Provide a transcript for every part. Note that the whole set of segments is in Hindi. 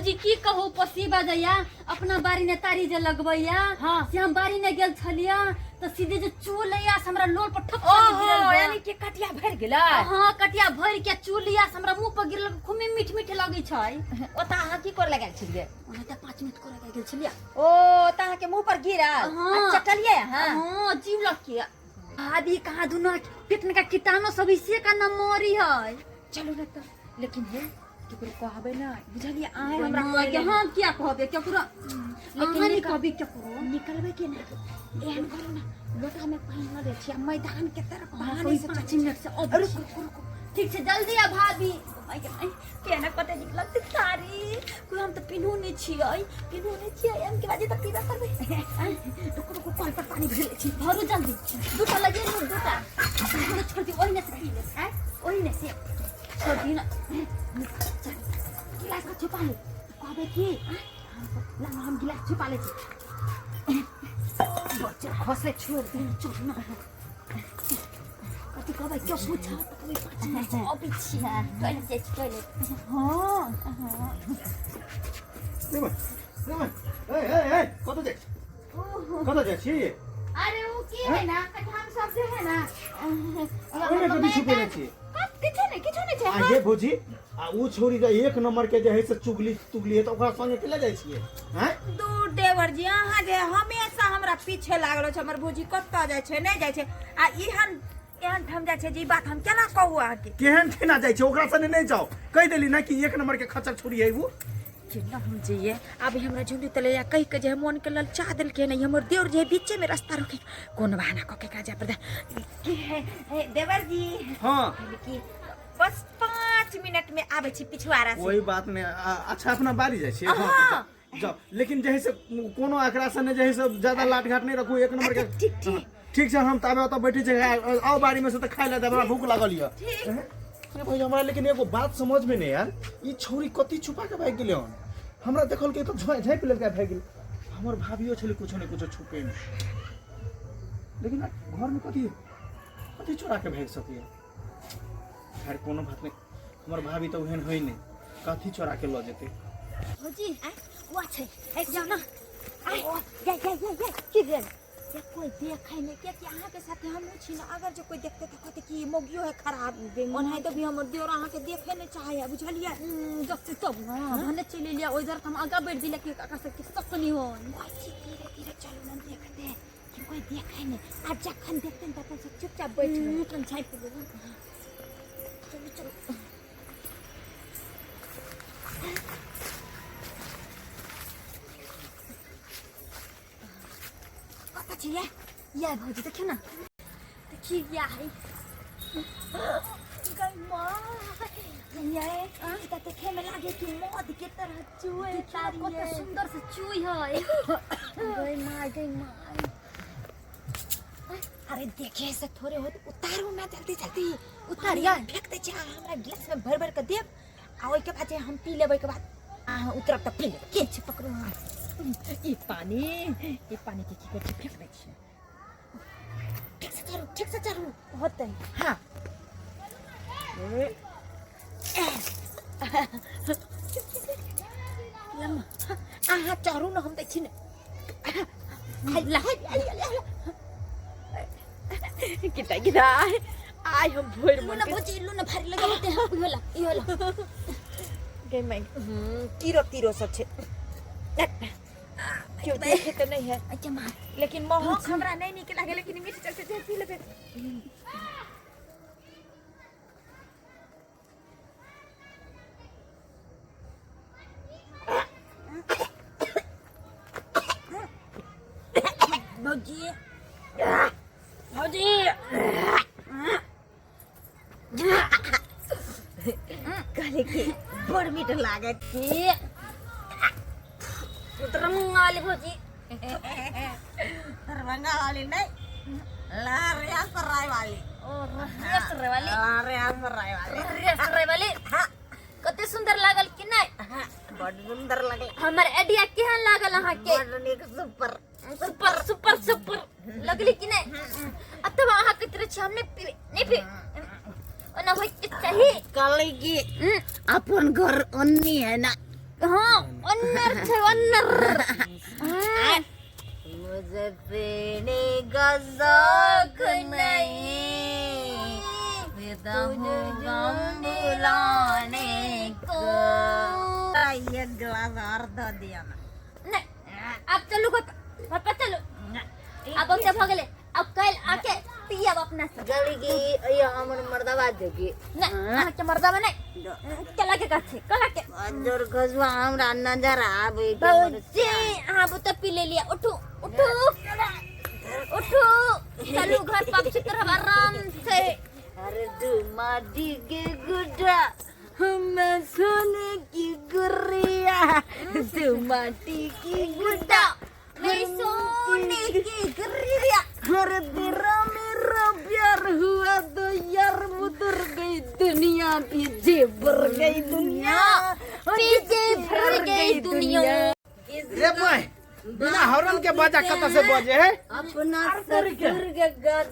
भौजी की कहू पसीबा जइया अपना बारी ने तारी जे लगबैया हाँ। से हम बारी ने गेल छलिया तो सीधे जो चूलिया से हमरा लोल पर ठप ओहो यानी के कटिया भर गेलै। हां कटिया भर के चूलिया से हमरा मुंह पर गिरल खूब मीठ मीठ लागै छै। ओता अहाँ की कर लगाल छियै? ओना त 5 मिनट करे गेल छलिया। ओ ता के मुंह पर गिरल हाँ। चटलिए हां हां जीव लकिया आदि कहां दुना पेट का कीटाणु सब इसे का न मरी है। चलो ना तो लेकिन हे केकरो कहबे ना बुझलिए आए हमरा हमरा के हां क्या कहबे केकरो लेकिन लेकिन कहबे केकरो निकलबे के ना एहन करू ना लोटा में पानी न दे छियै मैदान के तरफ पानी पानी से से 5 मिनट से अब रुको ठीक छै जल्दी आ भाभी के ना कते नीक लगते सारी कोई हम तो पिन्हू नहीं छियै हम के बाजे तक पीबा करबे रुको कल पर पानी भर ले छी भरू जल्दी दूटा लगे न दूटा छोड़ दी ओही ने से पी ले हैं ओही ने से छोड़ दी ना गिलास का छुपा ले कहबे की हम गिलास छुपा ले छी बच्चा खसले छोड़ दी ना कति कहबे क्या पूछा कभी 5 मिनट अभी छी टॉयलेट हां कत जाइ छी? अरे वो की है ना हम सब से है ना ओने कभी छुपेले छी किछो नहीं छै आ ये भौजी आ उ छोरी के एक नंबर के जे है से तुगली है तो ओकरा संगे केला जाइ छियै हैं? दू देवर जी अहाँ जे हमेशा हमरा पीछे लागलो छ हमर भौजी कत्ता जाइ छै नहीं जाइ छै आ एहन ठम जाइ छै जी बात हम केना कहू अहाँ के केहन ठेना जाइ छै ओकरा संगे नहीं जाओ कह देली ना कि एक नंबर के खचर छोरी है वो चिन्ना हम जइए अभी हमरा झुंडी तले या कह के जे मन के ललचा देल के नहीं हमर देवर जे बीचे में रास्ता रोके कोन बहाना क के का जा पड़ता की है देवर जी हां की बस 5 मिनट में आवे छी पिछवाड़ा से वही बात में अच्छा अपना बारी जाइ छी हाँ। जाओ लेकिन जे है से कोनो एकरा संगे जे है से ज्यादा लाट घाट नहीं रखू एक नंबर के ठीक ठीक छै हम ताबे ओतऽ बैठी छै आओ बारी में से त खाइ ले हमरा भूख लागल य ये भाई हमरा लेकिन एगो बात समझ में नहीं यार ई छोरी कति छुपा के भाग गेले हन हमरा देखल के तो झाँपि लेलका भाग गेल हमर भाभियो छले कुछ ने कुछ छुपे में लेकिन घर में कथी चोरा के भाग सकिए खैर कोनो बात नहीं हमर भाभी तो ओहन होई नहीं कथी चोरा के ल जेते भौजी वो छै एक जाओ ना या की भेल या कोई देखे नहीं क्या कि अहाँ के साथे हम छी ना अगर जो कोई देखते तो कहते कि मोगियो है खराब ओनाही तो भी हमर देवर अहाँ के देखे नहीं चाहे बुझलिए जब से तब ना भने चले लिया ओइ जर हम आगा बैठ दिले कि काका से किस तक नहीं हो धीरे चलो ना देखते कि कोई देखे नहीं आज जखन देखते हैं तब से चुपचाप बैठ कन छाई पे चलो कता छिए या भौजी देखियो ना देखिए या है गई मां ये त देखे में लागे कि मौत के तरह चुए कत सुंदर से चुई है गई मां अरे देखे से थोड़े हो उतारो ना जल्दी उतारिया फेंक दे जा हमरा गिलास में भर के देब आ ओइ के बाद हम पी लेबै के बाद उतरब त पी ले के छ पकड़ो ई पानी के की कर फेंक दे छी ठीक से चारू होतै हां लम्मा आहा चारू न हम दै छी किता आई हम भोर लूना भौजी लूना भारी लगे होते हैं ई होला के मैं तीरो सब छे क्यों देखे तो नहीं है अच्छा मां लेकिन महक हमरा नहीं निक लागे लेकिन मीठ चल से पी लेबे भौजी कहले कि बड़ मीठ लागे की उतरंगाली भौजी रंगा वाली नहीं लारिया सराय वाली और रेसरे वाली लारिया सराय वाली रेसरे वाली कते सुंदर लागल कि नहीं बड़ सुंदर लगे हमर आइडिया केहन लागल अहाँ के बड़ नीक सुपर सुपर सुपर सुपर लगली कि नहीं अतवा अहाँ के तरह छी हम नहीं पी ओना होय के चाहिए कल की अपन घर अन्नी है ना हाँ अन्नर छे अन्नर मुझे पीने का शौक नहीं, फिदा हूँ गम बुलाने को। ये गिलास और दो दिया ना। नहीं अब चलो पापा चलो अब क्या भगले अब कल आके पिया अपना सब गली की ये हमर मर्दावा देगी नहीं के मर्दा में नहीं चला के काछे कला के जोर गजवा हमरा नजर आवे के बच्चे हाँ वो तो पी ले लिया उठो उठो उठो चलो घर पक्ष तरफ आराम से। अरे तू माटी के गुड्डा मैं सोने की गुड़िया, तू माटी की गुड्डा मैं सोने की गुड़िया। अरे तेरा मेरा प्यार हुआ तो यार मुतर गई दुनिया, पीछे भर गई दुनिया, पीछे भर गई दुनिया। रे भाई बिना हॉर्न के बाजा कत से बजे है अपना सर के गाज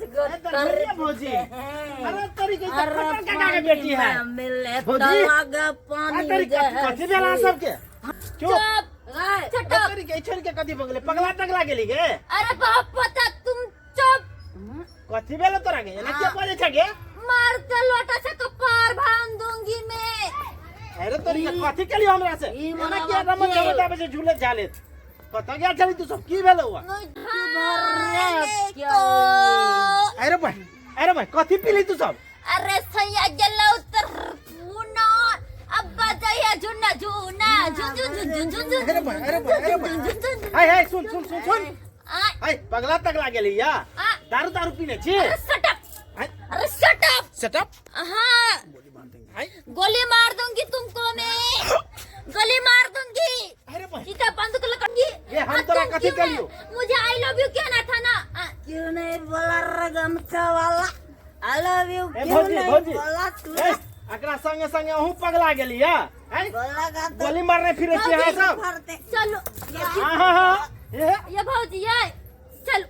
अरे भौजी अरे तरीके से पकड़ के बेटी है मिले भौजी तलागा पानी कथी भेला सबके चुप चुप तरीके छोड़ के कथी बगले पगला टगला गेली गे अरे बाप पता तुम चुप कथी भेलो तोरा गे ना के बजे छगे मार के लोटा से कपार भांग दूंगी मैं। अरे तरीके कथी के लिए हमरा से ना के रमन जमता बजे झूले झाले पता क्या चली तू सब की भेलो हुआ अरे भाई कथी पीली तू सब अरे सैया गेला उतर मुना अब बजाया जुना जुना जुन जुन जुन जुन जुन जुन अरे भाई हाय हाय सुन हाय पगला तगला गेली या दारू दारू पीने छी अरे शट अप हाँ गोली मार दूंगी तुमको मैं गोली मार दूंगी। अरे भाई सीधा बंदूक लगा ये हम तोरा कथी करियो मुझे आई लव यू कहना था ना क्यों नहीं बोला रगमचा वाला आई लव यू ए क्यों भौजी नहीं भौजी बोला तू ए एकरा संगे संगे हूं पगला गेली या हैं बोला का तो गोली मारने फिरे छी हां सब फरते चलो हां ये भौजी ये चलो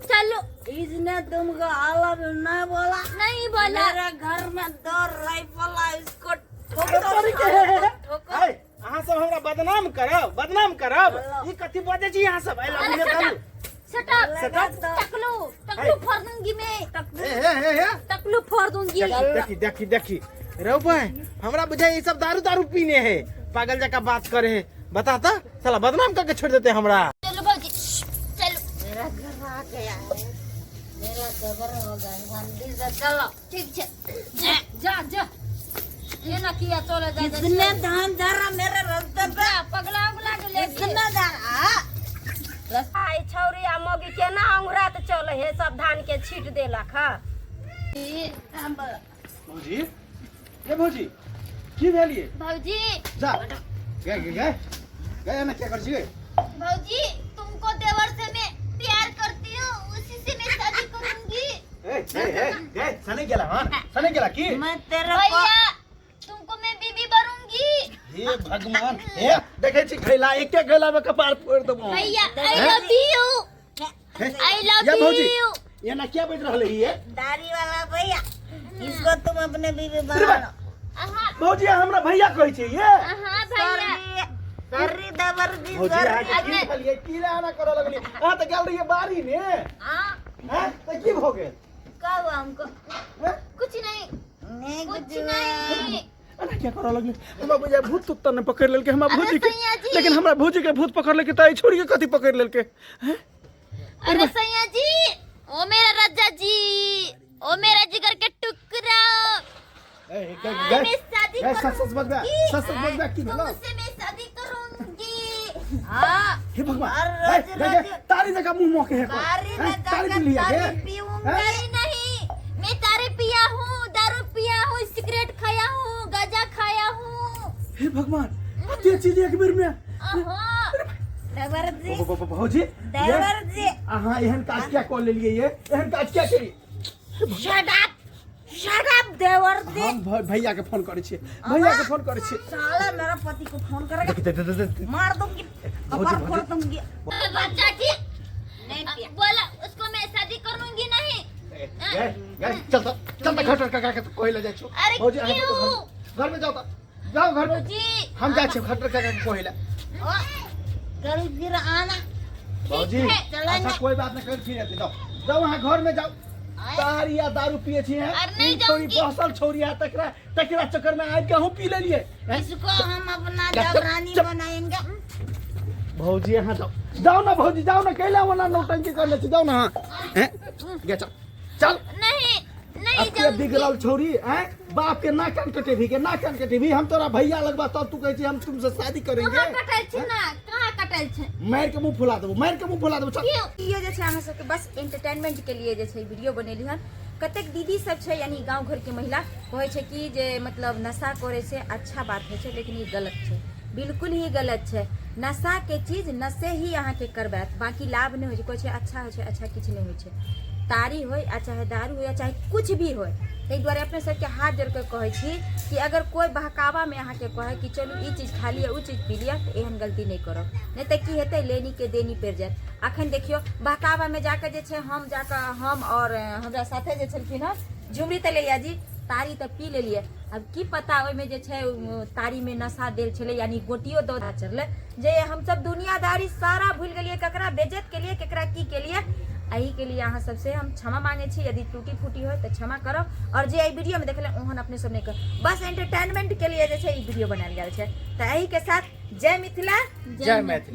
चलो इसने तुमको आई लव यू नहीं बोला नहीं बोला मेरे घर में 2 राइफल है इसको हाय अहां सब हमरा बदनाम करब ई कथी बजे छी अहां सब आई लव यू बोलू शट अप टकलू फोड़ दूंगी मैं टकलू फोड़ दूंगी। देखी रो भाई हमरा बुझाई ये सब दारू पीने है पागल जका बात करे है बता तो साला बदनाम करके छोड़ देते हमरा। चलो भौजी चलो मेरा घर आ गया है मेरा खबर हो गया जल्दी से चलो ठीक है जा ये ना किया चलो जा कितने धान जरा मेरे रास्ते पे पगला के ले कितना जरा आई छौरी आ मौगी केना अंगुरा त चल हे सब धान के छीट देलक ह भौजी ये भौजी की भेलिए भौजी जा गए ना क्या कर छी भौजी तुमको देवर से मैं प्यार करती हूँ उसी से मैं शादी करूंगी। सने गेला की मैं तेरे भैया तुमको मैं बीबी बनूंगी। हे भगवान हे देखे छी खैला एक खैला में कपार फोड़ देबो भैया आई लव यू या भौजी ये ना क्या बैठ रहले ये दाढ़ी वाला भैया इसको तुम अपने बीवी बना लो। भौजी हमरा भैया कहै छै ये हाँ भैया सरी दबर दी भौजी आज की खलिए की लाना करे लगली आ त गेल रहिए बारी में हां हैं त की भ गेल का हुआ हमको कुछ नहीं अरे क्या करे लगली हमरा बुझा भूत तुत्ता ने पकड़ लेलके हमरा अरे भौजी के सैया जी। लेकिन हमरा भौजी के भूत पकड़ लेके त छोड़ी के कथी पकड़ लेलके हैं अरे सैया जी ओ मेरा राजा जी ओ मेरा जिगर के टुकड़ा मैं शादी सच की भेलो तुमसे मैं शादी करूंगी। हां हे भगवान रोज तारी जगह मुंह मोके है तारी में तारी पी लिया के नहीं नहीं मैं तारे पिया हूँ दारू पिया हूँ सिगरेट खाया हूँ गांजा खाया हूँ। हे भगवान अति चीज एक बेर में दबर दी भौजी दबर दी हां एहन काज क्या कर लेलिए ये एहन काज क्या करी शट अप देवर दी हम भैया के फोन करे छी साला मेरा पति को फोन करेगा मार दूंगी कपार फोड़ दूंगी बच्चा ठीक नहीं बोला उसको मैं शादी करूंगी नहीं। चल घर का कोई ले जाए अरे क्यों घर में जाओ जाओ घर में जी हम जा छे खटर का कोहिला कल फिर आना बाबूजी है, अच्छा कोई बात नहीं कर फिर आते जाओ जाओ वहां घर में जाओ तारिया दारू पिए छी हैं अरे नहीं छोरी जाऊंगी। बहसल छोरी है तकरा चक्कर में आज के हम पी ले लिए हैं? इसको हम अपना चुप, जबरानी चुप। बनाएंगे भौजी यहाँ जाओ जाओ ना भौजी जाओ ना कैला वाला नौटंकी करने से जाओ ना हैं गे चल चल नहीं नहीं अब के जाऊंगी। बिगड़ल छोरी हैं बाप के ना कान कटे भी के ना कान कटे भी हम तोरा भैया लगबा तब तू कहै छी हम तुमसे शादी करेंगे कहाँ कटल छी ना कहाँ कटल छी मार के मुंह फुला देबो चल क्यों ये जे छै अहाँ सबके बस एंटरटेनमेंट के लिए जे छै वीडियो बनेली हन कतेक दीदी सब छै यानी गांव घर के महिला कहै छै कि जे मतलब नशा करे से अच्छा बात होइ छै लेकिन ये गलत छै बिल्कुल ही गलत छै नशा के चीज नशे ही अहाँ के करबात बाकी लाभ नहीं होइ छै कोई छै अच्छा होइ छै अच्छा किछु नहीं होइ छै तारी होय आ चाहे दारू होय चाहे कुछ भी होय ताहि दुआरे अपने सबके हाथ जोड़ के कहै छी कि अगर कोई बहकावा में अहाँ के कहे कि चलू ई चीज खा लिया उ चीज पी लिया तो एहन गलती नहीं करब नहीं तो की हेतै लेनी के देनी पड़ जायत अखन देखियो बहकावा में जाके जे छै हम और हमरा साथे जे छलखिन हँ झुमरी तलैया जी तारी तऽ पी लेलिए अब की पता ओहिमे जे छै तारी में नशा देल छलै यानी गोटियो दौड़ा चढ़ले जे हम सब दुनियादारी सारा भूल गेलिए ककरा बेइज्जत के लिए ककरा की के लिए एही के लिए अहाँ सबसे हम क्षमा मांगे छी यदि टूटी फूटी हो तो क्षमा करब और जे एहि वीडियो में देखले ओहन अपने सब नहीं कर बस एंटरटेनमेंट के लिए जे छै ई वीडियो बनायल गेल छै तऽ एही के साथ जय मिथिला जय मैथिली।